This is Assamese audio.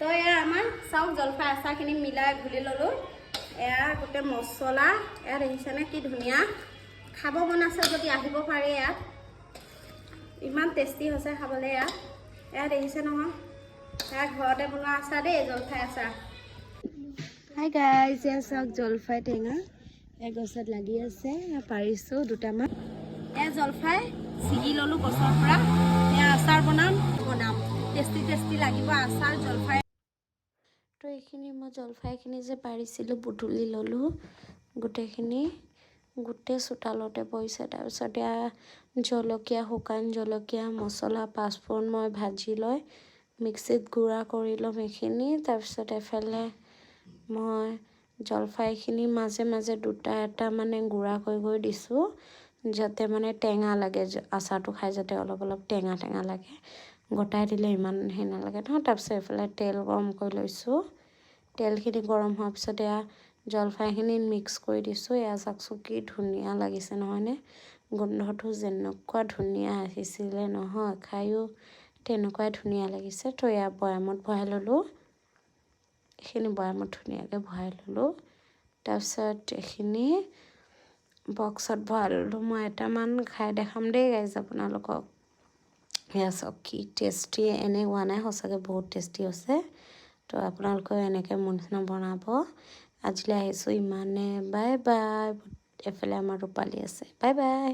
তো এয়া আমাৰ চাওক জলফাই আচাৰখিনি মিলাই ঘুলি ল'লোঁ এয়া গোটেই মছলা এয়া দেখিছেনে কি ধুনীয়া খাব মন আছে যদি আহিব পাৰে ইয়াত ইমান টেষ্টি হৈছে খাবলৈ এয়া দেখিছে নহয় এয়া ঘৰতে বনোৱা আচাৰ দেই জলফাই আচাৰ হাই গাইজ এয়া চাওক জলফাই টেঙা এয়া গছত লাগি আছে পাৰিছোঁ দুটামান এয়া জলফাই ছিগি ল'লোঁ গছৰ পৰা এয়া আচাৰ বনাম টেষ্টি লাগিব আচাৰ জলফাই তো এইখিনি মই জলফাইখিনি যে পাৰিছিলোঁ বুটলি ল'লোঁ গোটেইখিনি গোটেই চোতালতে পৰিছে তাৰপিছত এয়া জলকীয়া শুকান জলকীয়া মছলা পাঁচফোৰণ মই ভাজি লৈ মিক্সিত গুড়া কৰি ল'ম এইখিনি তাৰপিছত এফালে মই জলফাইখিনি মাজে মাজে দুটা এটা মানে গুড়া কৰি দিছোঁ যাতে মানে টেঙা লাগে আচাৰটো খাই যাতে অলপ টেঙা লাগে গোটাই দিলে ইমান হেৰি নালাগে নহয় তাৰপিছত এইফালে তেল গৰম কৰি লৈছোঁ তেলখিনি গৰম হোৱাৰ পিছত এয়া জলফাইখিনি মিক্স কৰি দিছোঁ এয়া চাওকচোন কি ধুনীয়া লাগিছে নহয়নে গোন্ধটো যেনেকুৱা ধুনীয়া আহিছিলে নহয় খায়ো তেনেকুৱাই ধুনীয়া লাগিছে তো এয়া বৈয়ামত ভৰাই ল'লোঁ এইখিনি বৈয়ামত ধুনীয়াকৈ ভৰাই ল'লোঁ তাৰপিছত এইখিনি বক্সত ভৰাই ল'লোঁ মই এটামান খাই দেখাম দেই গাইজ আপোনালোকক এয়া চাওক কি টেষ্টি এনেই হোৱা নাই সঁচাকৈ বহুত টেষ্টি হৈছে তো আপোনালোকেও এনেকৈ মোৰ নিচিনা বনাব আজিলৈ আহিছোঁ ইমানে বাই বাই এফালে আমাৰ ৰূপালী আছে বাই বাই